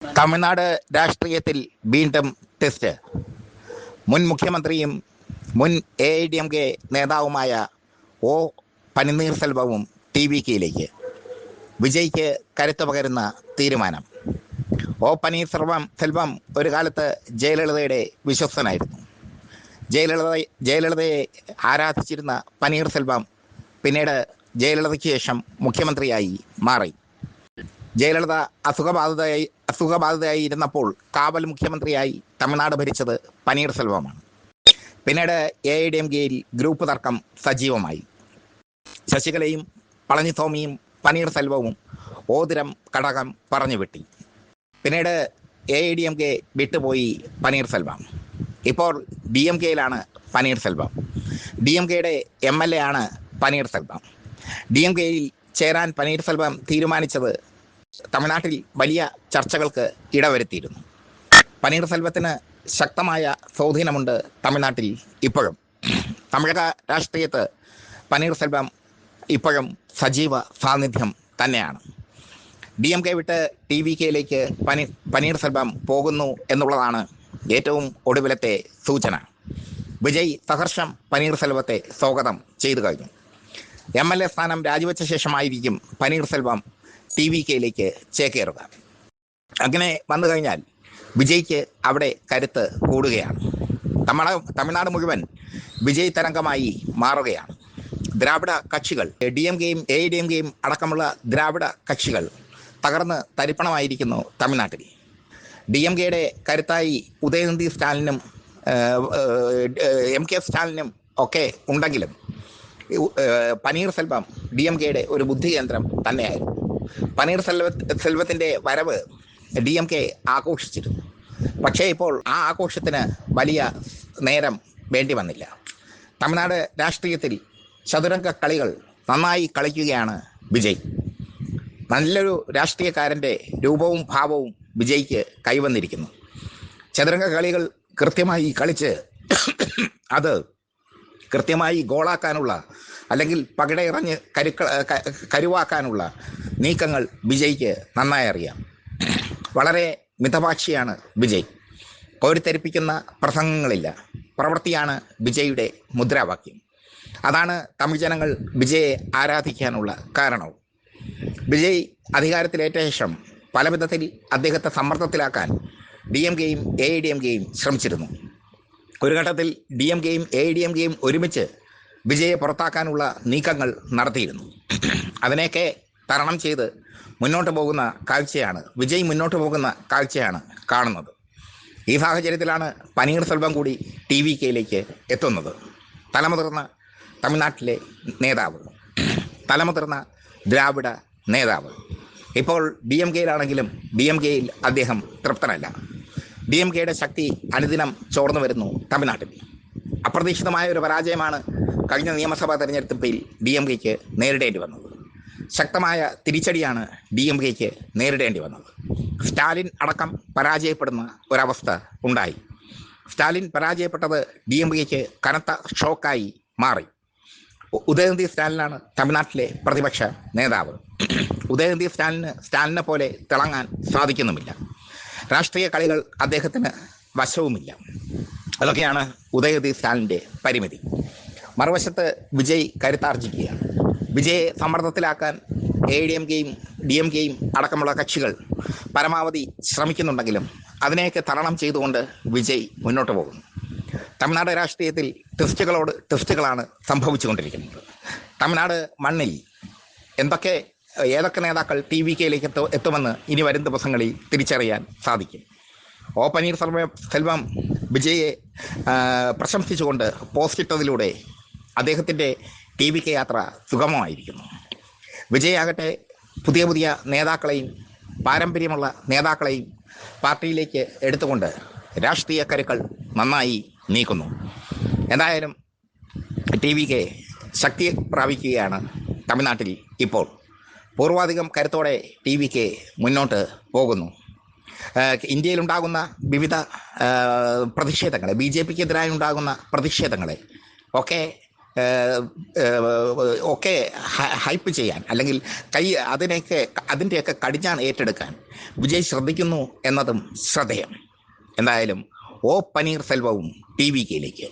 തമിഴ്നാട് രാഷ്ട്രീയത്തിൽ വീണ്ടും ടെസ്റ്റ്. മുൻ മുഖ്യമന്ത്രിയും മുൻ AIDMK നേതാവുമായ ഒ പനീർസെൽവവും TVKയിലേക്ക്. വിജയ്ക്ക് കരുത്ത് പകരുന്ന തീരുമാനം. ഒ പനീർസെൽവം ഒരു കാലത്ത് ജയലളിതയുടെ വിശ്വസ്തനായിരുന്നു. ജയലളിതയെ ആരാധിച്ചിരുന്ന പനീർസെൽവം പിന്നീട് ജയലളിതയ്ക്ക് ശേഷം മുഖ്യമന്ത്രിയായി മാറി. ജയലളിത അസുഖബാധിതയായി ഇരുന്നപ്പോൾ കാവൽ മുഖ്യമന്ത്രിയായി തമിഴ്നാട് ഭരിച്ചത് പനീർസെൽവമാണ്. പിന്നീട് AIDMKയിൽ ഗ്രൂപ്പ് തർക്കം സജീവമായി. ശശികലയും പളനിസ്വാമിയും പനീർസെൽവവും ഓതിരം കടകം പറഞ്ഞു വെട്ടി. പിന്നീട് AIDMK വിട്ടുപോയി പനീർസെൽവം. ഇപ്പോൾ DMKയിലാണ് പനീർസെൽവം. DMKയുടെ MLA ആണ് പനീർസെൽവം. DMKയിൽ ചേരാൻ പനീർസെൽവം തീരുമാനിച്ചത് തമിഴ്നാട്ടിൽ വലിയ ചർച്ചകൾക്ക് ഇടവരുത്തിയിരുന്നു. പനീർസെൽവത്തിന് ശക്തമായ സ്വാധീനമുണ്ട് തമിഴ്നാട്ടിൽ ഇപ്പോഴും. തമിഴക രാഷ്ട്രീയത്ത് പനീർസെൽവം ഇപ്പോഴും സജീവ സാന്നിധ്യം തന്നെയാണ്. DMK വിട്ട് TVKയിലേക്ക് പനീർസെൽവം പോകുന്നു എന്നുള്ളതാണ് ഏറ്റവും ഒടുവിലത്തെ സൂചന. വിജയ് സഹർഷം പനീർസെൽവത്തെ സ്വാഗതം ചെയ്തു കഴിഞ്ഞു. MLA സ്ഥാനം രാജിവെച്ച ശേഷമായിരിക്കും പനീർസെൽവം TVKയിലേക്ക് ചേക്കേറുക. അങ്ങനെ വന്നു കഴിഞ്ഞാൽ വിജയ്ക്ക് അവിടെ കരുത്ത് കൂടുകയാണ്. തമിഴ്നാട് മുഴുവൻ വിജയ് തരംഗമായി മാറുകയാണ്. ദ്രാവിഡ കക്ഷികൾ DMKയും AIDMKയും അടക്കമുള്ള ദ്രാവിഡ കക്ഷികൾ തകർന്ന് തരിപ്പണമായിരിക്കുന്നു തമിഴ്നാട്ടിൽ. DMKയുടെ കരുത്തായി ഉദയനിധി സ്റ്റാലിനും MK സ്റ്റാലിനും ഒക്കെ ഉണ്ടെങ്കിലും പനീർസെൽവം DMKയുടെ ഒരു ബുദ്ധി കേന്ദ്രം തന്നെയായിരുന്നു. പനീർസെൽവത്തിൻ്റെ വരവ് DMK ആഘോഷിച്ചിരുന്നു. പക്ഷേ ഇപ്പോൾ ആ ആഘോഷത്തിന് വലിയ നേരം വേണ്ടി വന്നില്ല. തമിഴ്നാട് രാഷ്ട്രീയത്തിൽ ചതുരംഗ കളികൾ നന്നായി കളിക്കുകയാണ് വിജയ്. നല്ലൊരു രാഷ്ട്രീയക്കാരൻ്റെ രൂപവും ഭാവവും വിജയ്ക്ക് കൈവന്നിരിക്കുന്നു. ചതുരംഗ കളികൾ കൃത്യമായി കളിച്ച് അത് കൃത്യമായി ഗോളാക്കാനുള്ള അല്ലെങ്കിൽ പകിടയിറഞ്ഞ് കരുവാക്കാനുള്ള നീക്കങ്ങൾ വിജയ്ക്ക് നന്നായി അറിയാം. വളരെ മിതഭാഷിയാണ് വിജയ്. കോരിത്തെരിപ്പിക്കുന്ന പ്രസംഗങ്ങളില്ല. പ്രവൃത്തിയാണ് വിജയുടെ മുദ്രാവാക്യം. അതാണ് തമിഴ് ജനങ്ങൾ വിജയെ ആരാധിക്കാനുള്ള കാരണവും. വിജയ് അധികാരത്തിലേറ്റ ശേഷം പല വിധത്തിൽ അദ്ദേഹത്തെ സമ്മർദ്ദത്തിലാക്കാൻ DMKയും AIDMKയും ശ്രമിച്ചിരുന്നു. ഒരു ഘട്ടത്തിൽ DMKയും AIDMKയും ഒരുമിച്ച് വിജയെ പുറത്താക്കാനുള്ള നീക്കങ്ങൾ നടത്തിയിരുന്നു. അതിനെയൊക്കെ തരണം ചെയ്ത് മുന്നോട്ട് പോകുന്ന കാഴ്ചയാണ് വിജയ് കാണുന്നത്. ഈ സാഹചര്യത്തിലാണ് പനീർസെൽവം കൂടി TVKയിലേക്ക് എത്തുന്നത്. തലമുതിർന്ന തമിഴ്നാട്ടിലെ നേതാവ്, തലമുതിർന്ന ദ്രാവിഡ നേതാവ്. ഇപ്പോൾ DMKയിലാണെങ്കിലും DMKയിൽ അദ്ദേഹം തൃപ്തനല്ല. DMKയുടെ ശക്തി അനുദിനം ചോർന്നു വരുന്നു തമിഴ്നാട്ടിൽ. അപ്രതീക്ഷിതമായ ഒരു പരാജയമാണ് കഴിഞ്ഞ നിയമസഭാ തെരഞ്ഞെടുപ്പിൽ DMKയ്ക്ക് നേരിടേണ്ടി വന്നത്. ശക്തമായ തിരിച്ചടിയാണ് DMKയ്ക്ക് നേരിടേണ്ടി വന്നത്. സ്റ്റാലിൻ അടക്കം പരാജയപ്പെടുന്ന ഒരവസ്ഥ ഉണ്ടായി. സ്റ്റാലിൻ പരാജയപ്പെട്ടത് DMKയ്ക്ക് കനത്ത ഷോക്കായി മാറി. ഉദയനിധി സ്റ്റാലിനാണ് തമിഴ്നാട്ടിലെ പ്രതിപക്ഷ നേതാവ്. ഉദയനിധി സ്റ്റാലിനെ പോലെ തിളങ്ങാൻ സാധിക്കുന്നുമില്ല. രാഷ്ട്രീയ കളികൾ അദ്ദേഹത്തിന് വശവുമില്ല. അതൊക്കെയാണ് ഉദയനിധി സ്റ്റാലിൻ്റെ പരിമിതി. മറുവശത്ത് വിജയ് കരുത്താർജിക്കുകയാണ്. വിജയെ സമ്മർദ്ദത്തിലാക്കാൻ AIDMKയും DMKയും അടക്കമുള്ള കക്ഷികൾ പരമാവധി ശ്രമിക്കുന്നുണ്ടെങ്കിലും അതിനെയൊക്കെ തരണം ചെയ്തുകൊണ്ട് വിജയ് മുന്നോട്ട് പോകുന്നു. തമിഴ്നാട് രാഷ്ട്രീയത്തിൽ ടെസ്റ്റുകളാണ് സംഭവിച്ചുകൊണ്ടിരിക്കുന്നത്. തമിഴ്നാട് മണ്ണിൽ ഏതൊക്കെ നേതാക്കൾ TVKയിലേക്ക് എത്തുമെന്ന് ഇനി വരും ദിവസങ്ങളിൽ തിരിച്ചറിയാൻ സാധിക്കും. ഒ പനീർസെൽവം വിജയെ പ്രശംസിച്ചുകൊണ്ട് പോസ്റ്റിട്ടതിലൂടെ അദ്ദേഹത്തിൻ്റെ TVK യാത്ര സുഗമമായിരിക്കുന്നു. വിജയാകട്ടെ പുതിയ നേതാക്കളെയും പാരമ്പര്യമുള്ള നേതാക്കളെയും പാർട്ടിയിലേക്ക് എടുത്തുകൊണ്ട് രാഷ്ട്രീയ കരുക്കൾ നന്നായി നീക്കുന്നു. എന്തായാലും TVK ശക്തി പ്രാപിക്കുകയാണ് തമിഴ്നാട്ടിൽ ഇപ്പോൾ. പൂർവാധികം കരുത്തോടെ TVK മുന്നോട്ട് പോകുന്നു. ഇന്ത്യയിലുണ്ടാകുന്ന വിവിധ പ്രതിഷേധങ്ങളെ, BJPക്കെതിരായി ഉണ്ടാകുന്ന പ്രതിഷേധങ്ങളെ ഒക്കെ ഒക്കെ ഹൈപ്പ് ചെയ്യാൻ, അല്ലെങ്കിൽ അതിൻ്റെയൊക്കെ കടിഞ്ഞാൺ ഏറ്റെടുക്കാൻ വിജയ് ശ്രദ്ധിക്കുന്നു എന്നതും ശ്രദ്ധേയം. എന്തായാലും ഒ പനീർസെൽവവും TVKയിലേക്ക്.